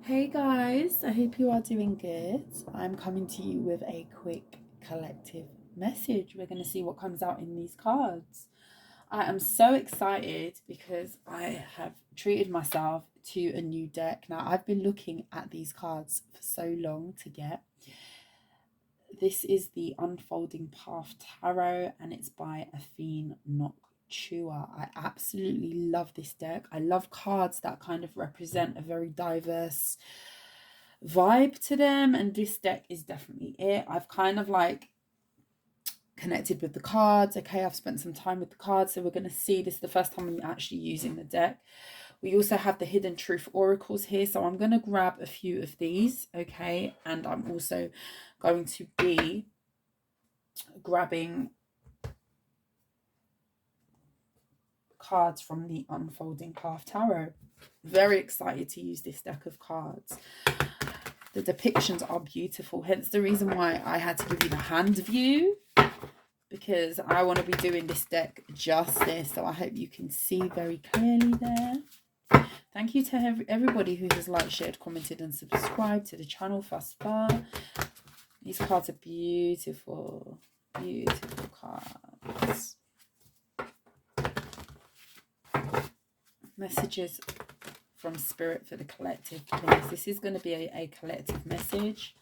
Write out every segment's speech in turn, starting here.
Hey guys, I hope you are doing good. I'm coming to you with a quick collective message. We're going to see what comes out in these cards. I am so excited because I have treated myself to a new deck. Now, I've been looking at these cards for so long to get. This is the Unfolding Path Tarot and it's by Athene Noctua. I absolutely love this deck. I love cards that kind of represent a very diverse vibe to them, and this deck is definitely it. I've kind of like connected with the cards. Okay, I've spent some time with the cards, so we're going to see. This is the first time I'm actually using the deck. We also have the Hidden Truth Oracles here, so I'm going to grab a few of these, okay, and I'm also going to be grabbing cards from the Unfolding Path Tarot. Very excited to use this deck of cards. The depictions are beautiful, hence the reason why I had to give you the hand view, because I want to be doing this deck justice. So I hope you can see very clearly there. Thank you to everybody who has liked, shared, commented and subscribed to the channel thus far. These cards are beautiful, beautiful cards. Messages from Spirit for the collective, please. This is going to be a collective message.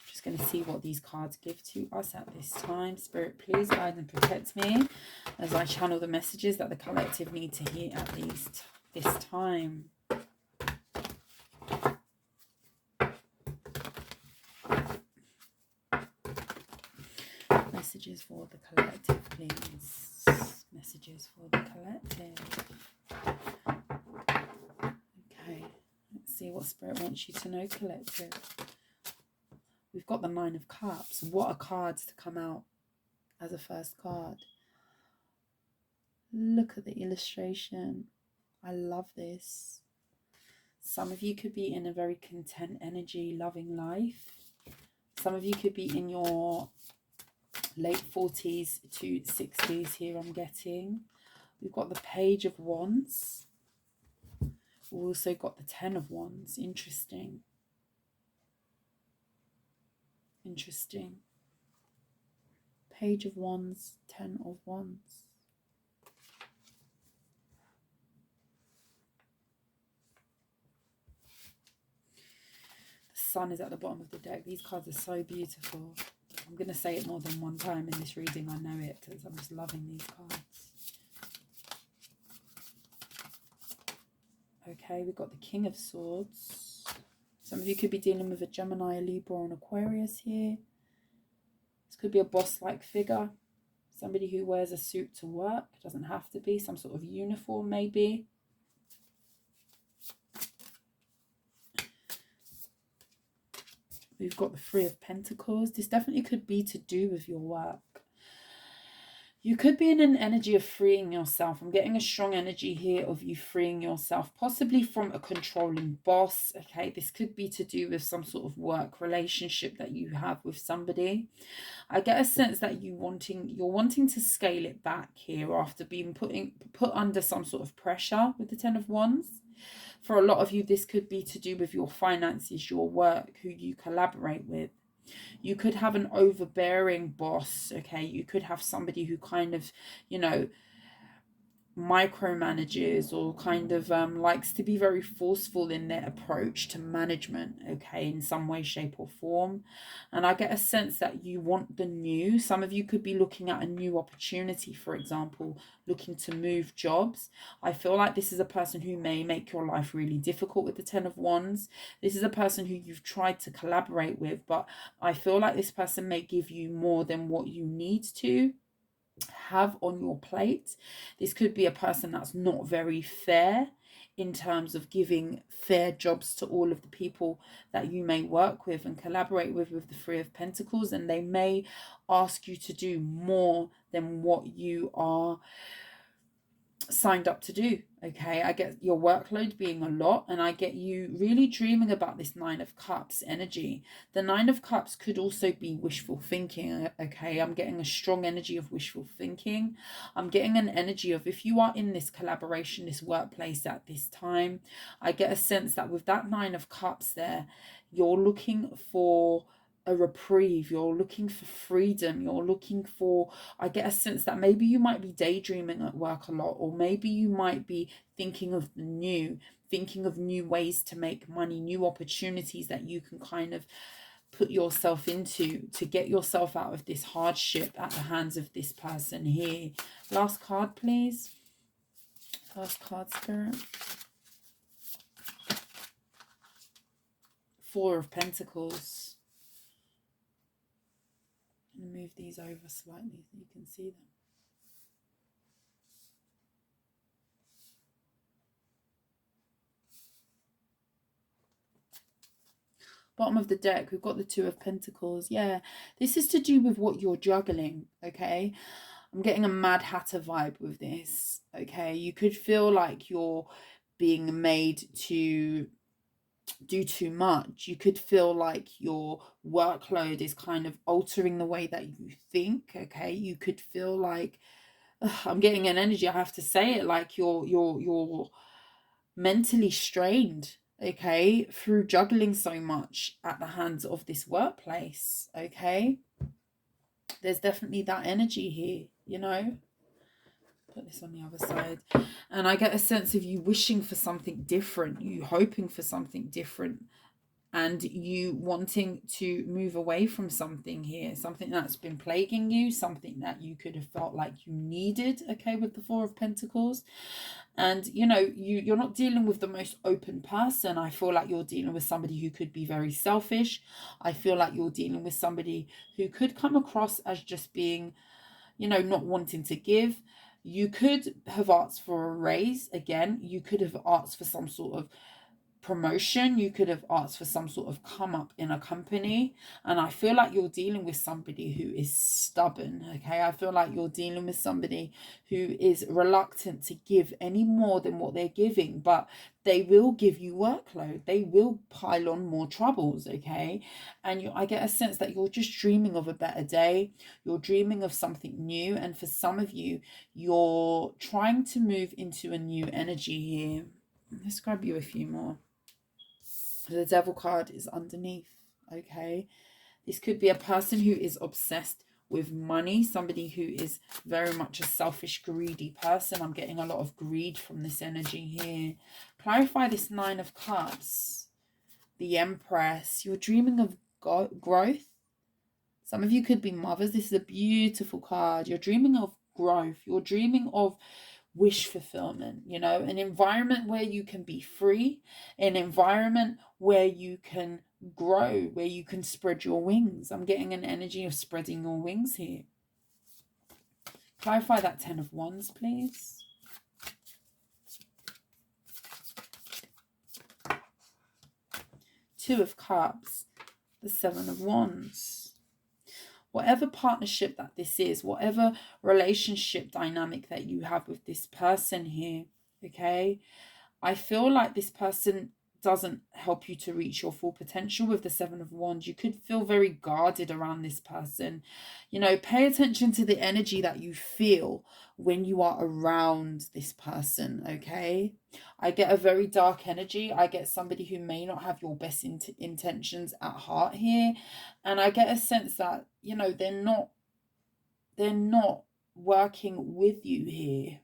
Just going to see what these cards give to us at this time. Spirit, please guide and protect me as I channel the messages that the collective need to hear at least this time. Messages for the collective, please. Messages for the collective. Okay, let's see what Spirit wants you to know, collective. We've got the Nine of Cups. What are cards to come out as a first card? Look at the illustration. I love this. Some of you could be in a very content energy, loving life. Some of you could be in your late 40s to 60s here, I'm getting. We've got the Page of Wands. We've also got the Ten of Wands. Interesting. Interesting. Page of Wands, Ten of Wands. The Sun is at the bottom of the deck. These cards are so beautiful. I'm going to say it more than one time in this reading. I know it because I'm just loving these cards. Okay, we've got the King of Swords. Some of you could be dealing with a Gemini, a Libra, or an Aquarius here. This could be a boss-like figure. Somebody who wears a suit to work. It doesn't have to be. Some sort of uniform, maybe. We've got the Three of Pentacles. This definitely could be to do with your work. You could be in an energy of freeing yourself. I'm getting a strong energy here of you freeing yourself, possibly from a controlling boss. Okay, this could be to do with some sort of work relationship that you have with somebody. I get a sense that you're wanting to scale it back here after being put under some sort of pressure with the Ten of Wands. For a lot of you, this could be to do with your finances, your work, who you collaborate with. You could have an overbearing boss, okay? You could have somebody who kind of, you know, micromanages or kind of likes to be very forceful in their approach to management, okay, in some way, shape or form. And I get a sense that you want the new. Some of you could be looking at a new opportunity, for example, looking to move jobs. I feel like this is a person who may make your life really difficult with the Ten of Wands. This is a person who you've tried to collaborate with, but I feel like this person may give you more than what you need to have on your plate. This could be a person that's not very fair in terms of giving fair jobs to all of the people that you may work with and collaborate with the Three of Pentacles, and they may ask you to do more than what you are signed up to do. Okay, I get your workload being a lot, and I get you really dreaming about this Nine of Cups energy. The Nine of Cups could also be wishful thinking. Okay, I'm getting a strong energy of wishful thinking. I'm getting an energy of, if you are in this collaboration, this workplace at this time, I get a sense that with that Nine of Cups there, you're looking for a reprieve, you're looking for freedom, you're looking for, I get a sense that maybe you might be daydreaming at work a lot, or maybe you might be thinking of the new, thinking of new ways to make money, new opportunities that you can kind of put yourself into to get yourself out of this hardship at the hands of this person here. Last card, please. Last card, Spirit. Four of Pentacles. Move these over slightly so you can see them. Bottom of the deck, we've got the Two of Pentacles. Yeah, this is to do with what you're juggling, okay? I'm getting a Mad Hatter vibe with this, okay? You could feel like you're being made to do too much. You could feel like your workload is kind of altering the way that you think, okay? You could feel like, I'm getting an energy, I have to say it, like you're mentally strained, okay, through juggling so much at the hands of this workplace, okay? There's definitely that energy here, you know? Put this on the other side. And I get a sense of you wishing for something different, you hoping for something different, and you wanting to move away from something here, something that's been plaguing you, something that you could have felt like you needed, okay, with the Four of Pentacles. And you know, you're not dealing with the most open person. I feel like you're dealing with somebody who could be very selfish. I feel like you're dealing with somebody who could come across as just being, you know, not wanting to give. You could have asked for a raise. Again, you could have asked for some sort of promotion, you could have asked for some sort of come up in a company. And I feel like you're dealing with somebody who is stubborn, okay? I feel like you're dealing with somebody who is reluctant to give any more than what they're giving, but they will give you workload, they will pile on more troubles, okay? And I get a sense that you're just dreaming of a better day, you're dreaming of something new, and for some of you, you're trying to move into a new energy here. Let's grab you a few more. The Devil card is underneath, okay? This could be a person who is obsessed with money, somebody who is very much a selfish, greedy person. I'm getting a lot of greed from this energy here. Clarify this Nine of Cups. The Empress. You're dreaming of growth. Some of you could be mothers. This is a beautiful card. You're dreaming of growth. You're dreaming of wish fulfillment, you know, an environment where you can be free, an environment where you can grow, where you can spread your wings. I'm getting an energy of spreading your wings here. Clarify that Ten of Wands, please. Two of Cups, the Seven of Wands. Whatever partnership that this is, whatever relationship dynamic that you have with this person here, okay, I feel like this person doesn't help you to reach your full potential with the Seven of Wands. You could feel very guarded around this person. You know, pay attention to the energy that you feel when you are around this person, okay? I get a very dark energy. I get somebody who may not have your best intentions at heart here. And I get a sense that, you know, they're not working with you here.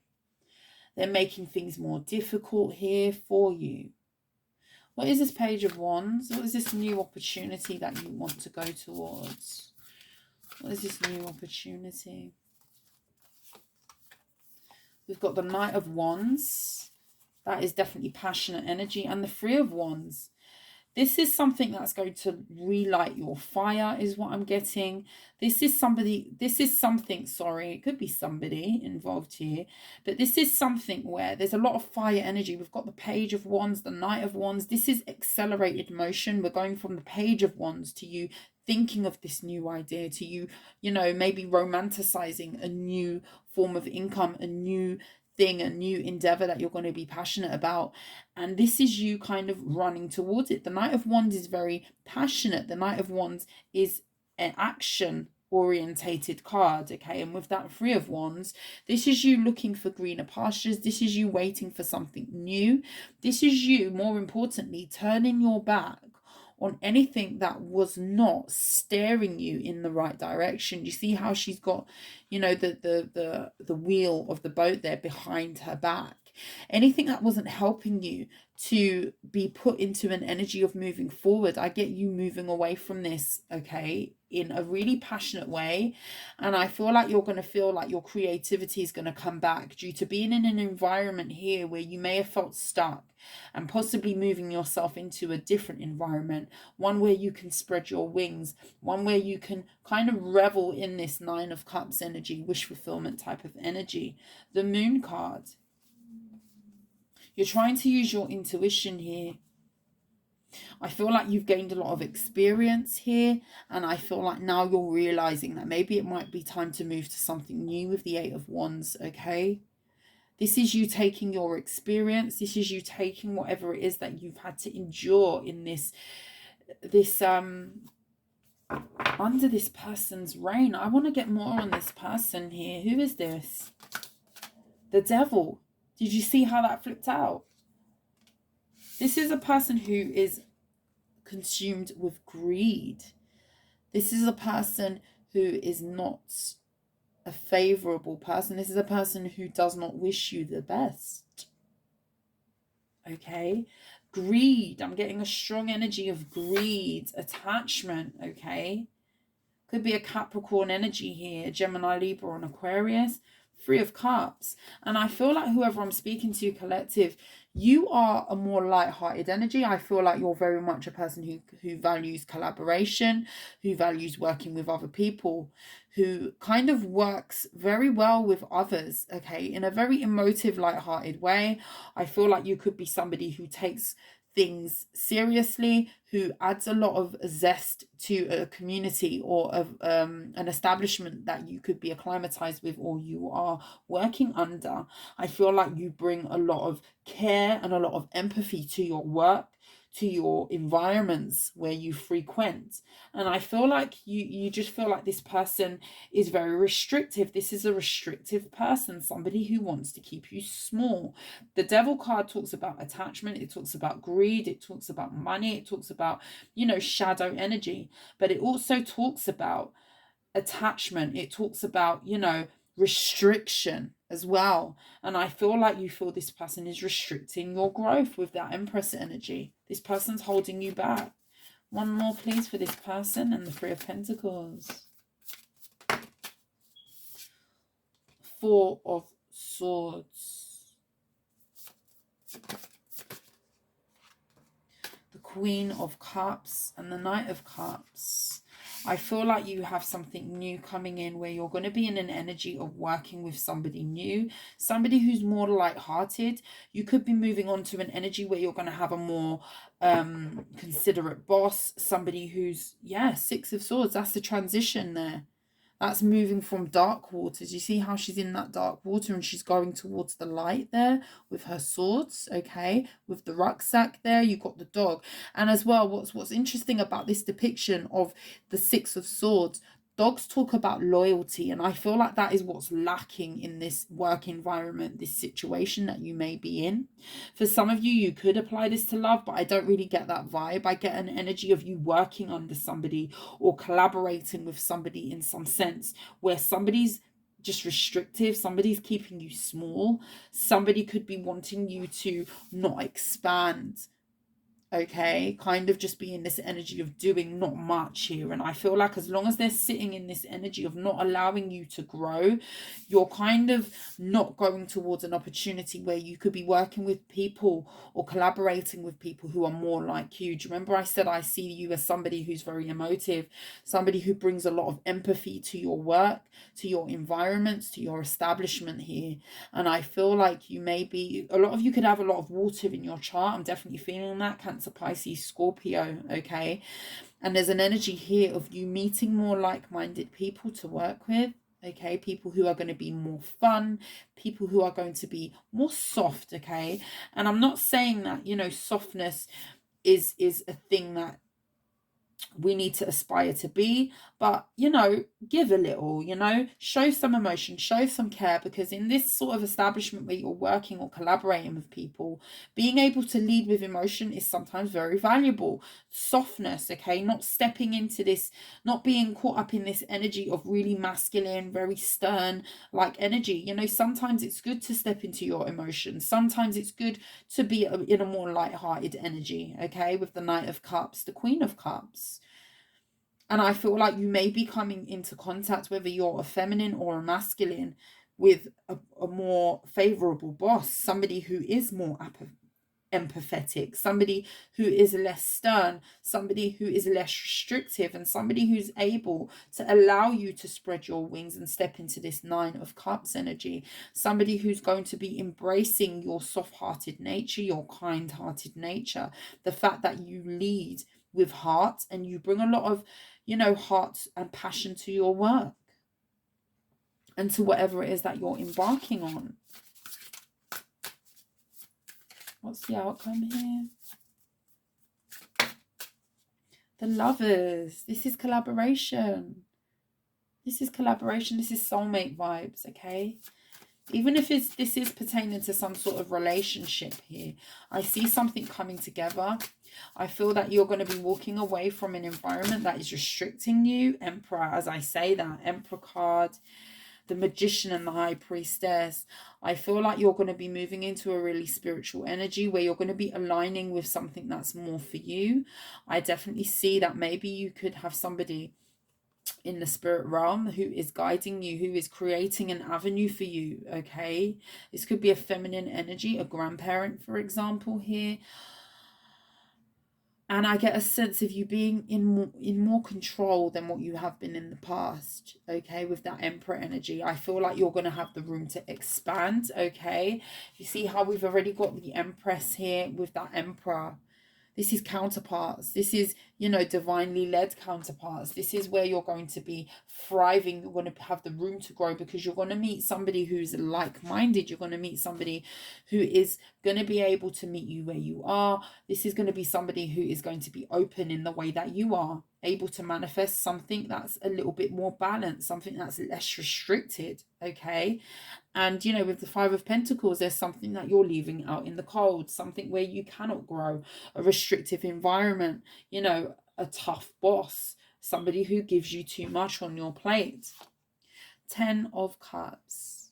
They're making things more difficult here for you. What is this Page of Wands? What is this new opportunity that you want to go towards? What is this new opportunity? We've got the Knight of Wands. That is definitely passionate energy. And the Three of Wands. This is something that's going to relight your fire, is what I'm getting. This is something, it could be somebody involved here, but this is something where there's a lot of fire energy. We've got the Page of Wands, the Knight of Wands. This is accelerated motion. We're going from the Page of Wands to you thinking of this new idea, to you, you know, maybe romanticizing a new form of income, a new thing, a new endeavor that you're going to be passionate about. And this is you kind of running towards it. The Knight of Wands is very passionate. The Knight of Wands is an action orientated card, okay? And with that Three of Wands, this is you looking for greener pastures. This is you waiting for something new. This is you, more importantly, turning your back on anything that was not steering you in the right direction. You see how she's got, you know, the wheel of the boat there behind her back. Anything that wasn't helping you to be put into an energy of moving forward, I get you moving away from this, okay, in a really passionate way. And I feel like you're going to feel like your creativity is going to come back due to being in an environment here where you may have felt stuck, and possibly moving yourself into a different environment, one where you can spread your wings, one where you can kind of revel in this Nine of Cups energy, wish fulfillment type of energy. The Moon card. You're trying to use your intuition here. I feel like you've gained a lot of experience here, and I feel like now you're realizing that maybe it might be time to move to something new with the Eight of Wands, okay? This is you taking your experience. This is you taking whatever it is that you've had to endure in this under this person's reign. I want to get more on this person here. Who is this? The Devil. Did you see how that flipped out? This is a person who is consumed with greed. This is a person who is not a favorable person. This is a person who does not wish you the best. Okay? Greed. I'm getting a strong energy of greed, attachment, okay? Could be a Capricorn energy here, Gemini, Libra, and Aquarius. Three of Cups. And I feel like whoever I'm speaking to, collective, you are a more light-hearted energy. I feel like you're very much a person who values collaboration, who values working with other people, who kind of works very well with others, okay, in a very emotive, light-hearted way. I feel like you could be somebody who takes things seriously, who adds a lot of zest to a community or of an establishment that you could be acclimatized with or you are working under. I feel like you bring a lot of care and a lot of empathy to your work, to your environments where you frequent. And I feel like you just feel like this person is very restrictive. This is a restrictive person, somebody who wants to keep you small. The Devil card talks about attachment. It talks about greed. It talks about money. It talks about, you know, shadow energy. But it also talks about attachment. It talks about, you know, restriction as well. And I feel like you feel this person is restricting your growth with that Empress energy. This person's holding you back. One more, please, for this person, and the Three of Pentacles. Four of Swords. The Queen of Cups and the Knight of Cups. I feel like you have something new coming in where you're going to be in an energy of working with somebody new, somebody who's more light-hearted. You could be moving on to an energy where you're going to have a more considerate boss, somebody who's, yeah, Six of Swords. That's the transition there. That's moving from dark waters. You see how she's in that dark water and she's going towards the light there with her swords, okay? With the rucksack there, you got the dog. And as well, what's interesting about this depiction of the Six of Swords, dogs talk about loyalty, and I feel like that is what's lacking in this work environment, this situation that you may be in. For some of you, you could apply this to love, but I don't really get that vibe. I get an energy of you working under somebody or collaborating with somebody in some sense where somebody's just restrictive, somebody's keeping you small, somebody could be wanting you to not expand. Okay, kind of just be in this energy of doing not much here. And I feel like as long as they're sitting in this energy of not allowing you to grow, you're kind of not going towards an opportunity where you could be working with people or collaborating with people who are more like you. Do you remember I said I see you as somebody who's very emotive, somebody who brings a lot of empathy to your work, to your environments, to your establishment here. And I feel like you may be, a lot of you could have a lot of water in your chart. I'm definitely feeling that. Cancer, Pisces, Scorpio, okay? And there's an energy here of you meeting more like-minded people to work with. Okay, people who are going to be more fun, people who are going to be more soft. Okay, and I'm not saying that, you know, softness is a thing that we need to aspire to be, but, you know, give a little, you know, show some emotion, show some care, because in this sort of establishment where you're working or collaborating with people, being able to lead with emotion is sometimes very valuable. Softness, okay, not stepping into this, not being caught up in this energy of really masculine, very stern like energy. You know, sometimes it's good to step into your emotions, sometimes it's good to be in a more light-hearted energy, okay, with the Knight of Cups, the Queen of Cups. And I feel like you may be coming into contact, whether you're a feminine or a masculine, with a more favorable boss, somebody who is more empathetic, somebody who is less stern, somebody who is less restrictive, and somebody who's able to allow you to spread your wings and step into this Nine of Cups energy. Somebody who's going to be embracing your soft-hearted nature, your kind-hearted nature, the fact that you lead with heart and you bring a lot of, you know, heart and passion to your work and to whatever it is that you're embarking on. What's the outcome here? The Lovers. This is collaboration. This is collaboration. This is soulmate vibes, okay? Even if this is pertaining to some sort of relationship here, I see something coming together. I feel that you're going to be walking away from an environment that is restricting you. Emperor, as I say that, Emperor card, the Magician and the High Priestess. I feel like you're going to be moving into a really spiritual energy where you're going to be aligning with something that's more for you. I definitely see that maybe you could have somebody in the spirit realm who is guiding you, who is creating an avenue for you, okay? This could be a feminine energy, a grandparent, for example, here. And I get a sense of you being in more control than what you have been in the past, okay, with that Emperor energy. I feel like you're going to have the room to expand, okay? You see how we've already got the Empress here with that Emperor. This is counterparts. This is, you know, divinely led counterparts. This is where you're going to be thriving. You're going to have the room to grow because you're going to meet somebody who's like-minded. You're going to meet somebody who is going to be able to meet you where you are. This is going to be somebody who is going to be open in the way that you are, able to manifest something that's a little bit more balanced, something that's less restricted, okay? And, you know, with the Five of Pentacles, there's something that you're leaving out in the cold, something where you cannot grow, a restrictive environment, you know, a tough boss, somebody who gives you too much on your plate. 10 of Cups.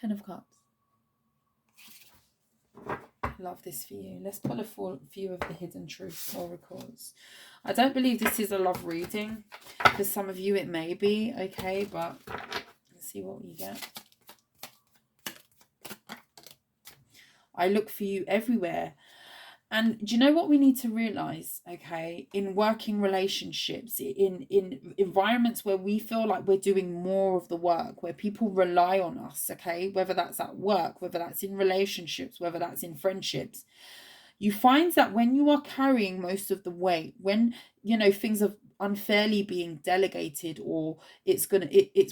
10 of Cups. Love this for you. Let's pull a few of the Hidden Truth oracles. I don't believe this is a love reading. For some of you it may be, okay, but let's see what we get. I look for you everywhere. And do you know what we need to realize, okay, in working relationships, in environments where we feel like we're doing more of the work, where people rely on us, okay, whether that's at work, whether that's in relationships, whether that's in friendships, you find that when you are carrying most of the weight, when, you know, things are unfairly being delegated, or it's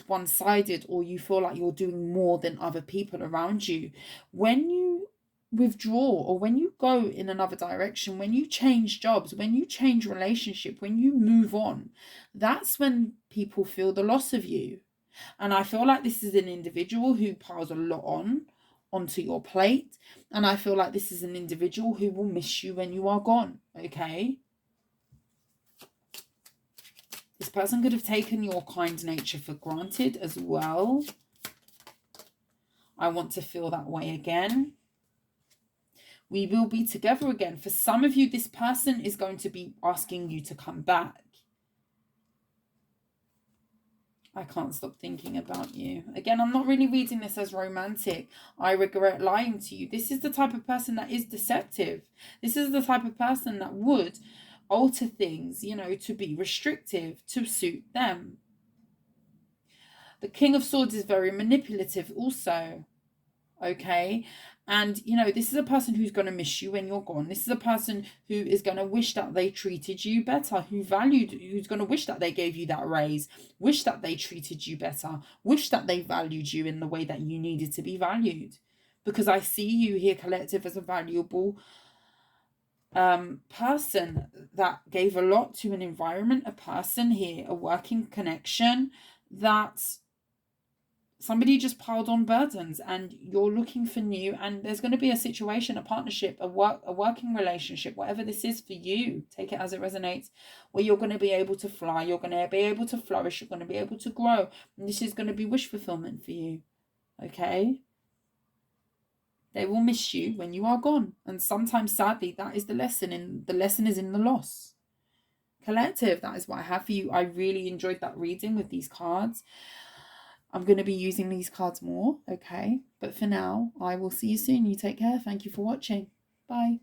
one-sided, or you feel like you're doing more than other people around you, when you withdraw or when you go in another direction, when you change jobs, when you change relationship, when you move on, that's when people feel the loss of you. And I feel like this is an individual who piles a lot onto your plate, and I feel like this is an individual who will miss you when you are gone, okay? This person could have taken your kind nature for granted as well. I want to feel that way again. We will be together again. For some of you, this person is going to be asking you to come back. I can't stop thinking about you. Again, I'm not really reading this as romantic. I regret lying to you. This is the type of person that is deceptive. This is the type of person that would alter things, you know, to be restrictive, to suit them. The King of Swords is very manipulative also, okay? And, you know, this is a person who's going to miss you when you're gone. This is a person who is going to wish that they treated you better, who's going to wish that they gave you that raise, wish that they treated you better, wish that they valued you in the way that you needed to be valued. Because I see you here, collective, as a valuable person that gave a lot to an environment, a person here, a working connection that somebody just piled on burdens, and you're looking for new, and there's going to be a situation, a partnership, a working relationship, whatever this is for you, take it as it resonates, where you're going to be able to fly, you're going to be able to flourish, you're going to be able to grow, and this is going to be wish fulfillment for you. Okay, they will miss you when you are gone, and sometimes, sadly, that is the lesson, and the lesson is in the loss. Collective, that is what I have for you. I really enjoyed that reading with these cards. I'm going to be using these cards more, okay? But for now, I will see you soon. You take care. Thank you for watching. Bye.